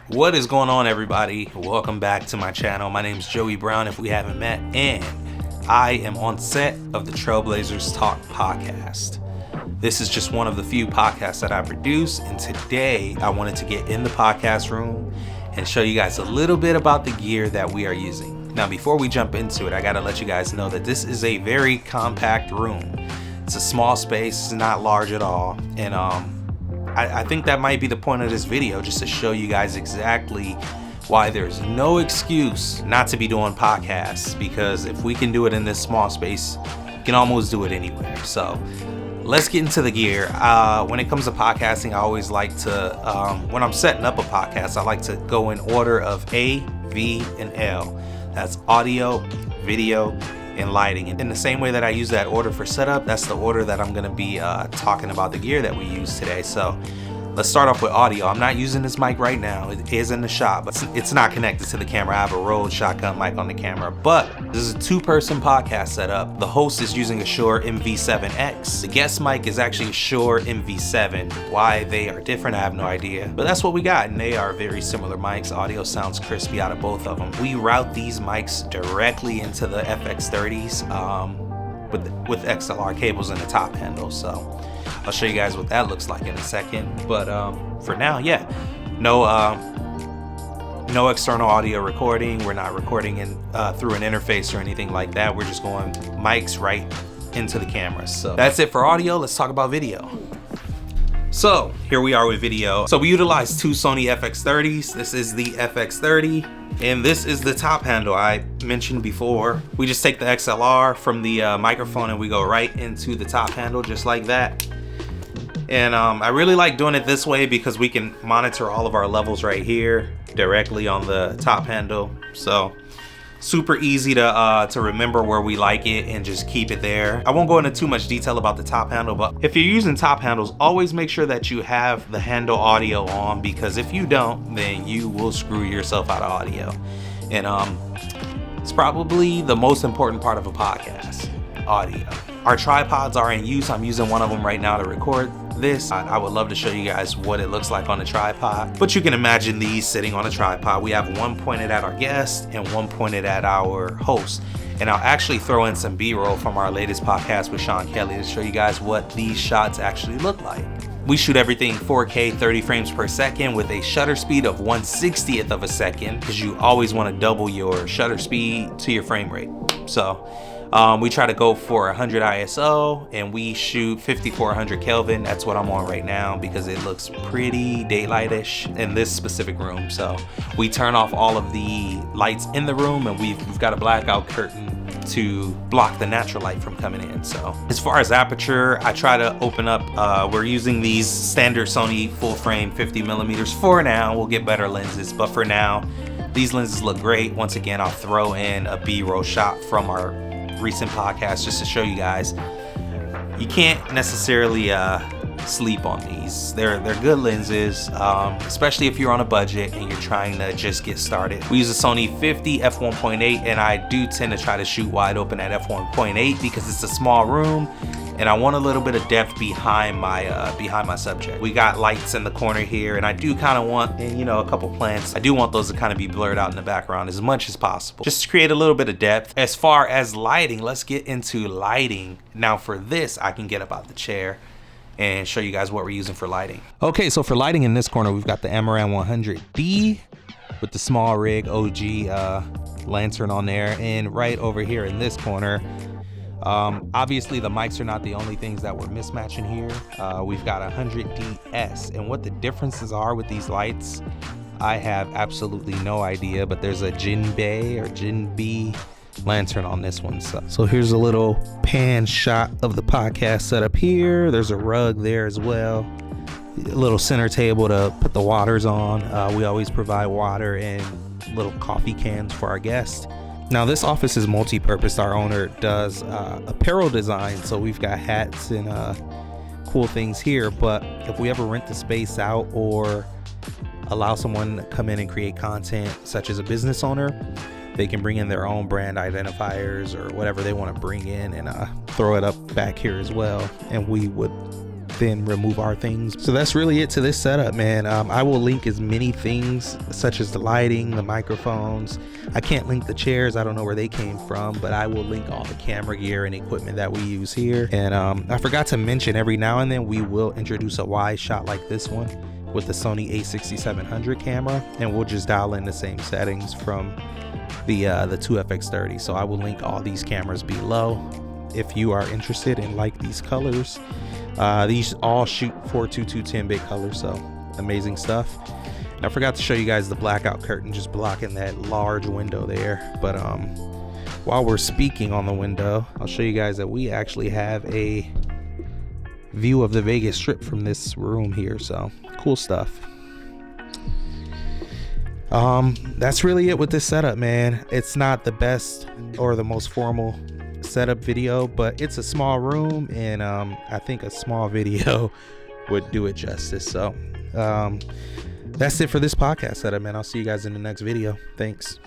What is going on, everybody? Welcome back to my channel. My name is Joey Brown, if we haven't met, and I am on set of the Trailblazers Talk podcast. This is just one of the few podcasts that I produce, and today I wanted to get in the podcast room and show you guys a little bit about the gear that we are using. Now, before we jump into it, I gotta let you guys know that this is a very compact room. It's a small space, it's not large at all, and I think that might be the point of this video, just to show you guys exactly why there's no excuse not to be doing podcasts, because if we can do it in this small space, we can almost do it anywhere. So let's get into the gear. When it comes to podcasting, I always like to, when I'm setting up a podcast, I like to go in order of A, V, and L. That's audio, video, and lighting. And in the same way that I use that order for setup, that's the order that I'm gonna be talking about the gear that we use today. So let's start off with audio. I'm not using this mic right now. It is in the shop, but it's not connected to the camera. I have a Rode shotgun mic on the camera, but this is a two-person podcast setup. The host is using a Shure MV7X. The guest mic is actually a Shure MV7. Why they are different, I have no idea, but that's what we got, and they are very similar mics. Audio sounds crispy out of both of them. We route these mics directly into the FX30s with XLR cables in the top handle, so I'll show you guys what that looks like in a second. But for now, yeah, no external audio recording. We're not recording in through an interface or anything like that. We're just going mics right into the camera. So that's it for audio. Let's talk about video. So here we are with video. So we utilize two Sony FX30s. This is the FX30, and this is the top handle I mentioned before. We just take the XLR from the microphone and we go right into the top handle just like that. And I really like doing it this way because we can monitor all of our levels right here directly on the top handle. So super easy to remember where we like it and just keep it there. I won't go into too much detail about the top handle, but if you're using top handles, always make sure that you have the handle audio on, because if you don't, then you will screw yourself out of audio. And it's probably the most important part of a podcast, audio. Our tripods are in use. I'm using one of them right now to record this. I would love to show you guys what it looks like on a tripod, but you can imagine these sitting on a tripod. We have one pointed at our guest and one pointed at our host. And I'll actually throw in some B-roll from our latest podcast with Sean Kelly to show you guys what these shots actually look like. We shoot everything 4K 30 frames per second with a shutter speed of 1/60th of a second, because you always want to double your shutter speed to your frame rate. So we try to go for 100 ISO, and we shoot 5400 Kelvin. That's what I'm on right now because it looks pretty daylightish in this specific room. So we turn off all of the lights in the room, and we've got a blackout curtain to block the natural light from coming in. So as far as aperture, I try to open up, we're using these standard Sony full frame 50mm for now. We'll get better lenses, but for now, these lenses look great. Once again, I'll throw in a B-roll shot from our recent podcast just to show you guys you can't necessarily sleep on these. They're good lenses, especially if you're on a budget and you're trying to just get started. We use a Sony 50 f1.8, and I do tend to try to shoot wide open at f1.8 because it's a small room and I want a little bit of depth behind my subject. We got lights in the corner here, and I do kind of want, and a couple plants, I do want those to kind of be blurred out in the background as much as possible, just to create a little bit of depth. As far as lighting, let's get into lighting. Now for this, I can get up out the chair and show you guys what we're using for lighting. Okay, so for lighting in this corner, we've got the Amaran 100D with the small rig OG lantern on there, and right over here in this corner, obviously the mics are not the only things that we're mismatching here. We've got a 100DS, and what the differences are with these lights, I have absolutely no idea, but there's a Jinbei or Jinbei lantern on this one. So here's a little pan shot of the podcast setup here. There's a rug there as well, a little center table to put the waters on. We always provide water and little coffee cans for our guests. Now this office is multi-purpose. Our owner does apparel design, so we've got hats and cool things here, but if we ever rent the space out or allow someone to come in and create content, such as a business owner, they can bring in their own brand identifiers or whatever they want to bring in and throw it up back here as well, and we would then remove our things. So that's really it to this setup, man. I will link as many things such as the lighting, the microphones. I can't link the chairs, I don't know where they came from, but I will link all the camera gear and equipment that we use here. And I forgot to mention, every now and then we will introduce a wide shot like this one with the Sony a6700 camera, and we'll just dial in the same settings from the 2FX30. So I will link all these cameras below if you are interested and like these colors. These all shoot 422 10-bit colors, so amazing stuff. And I forgot to show you guys the blackout curtain just blocking that large window there. But while we're speaking on the window, I'll show you guys that we actually have a view of the Vegas Strip from this room here, so cool stuff. That's really it with this setup, man. It's not the best or the most formal setup video, but it's a small room, and I think a small video would do it justice. So that's it for this podcast setup, man. I'll see you guys in the next video. Thanks.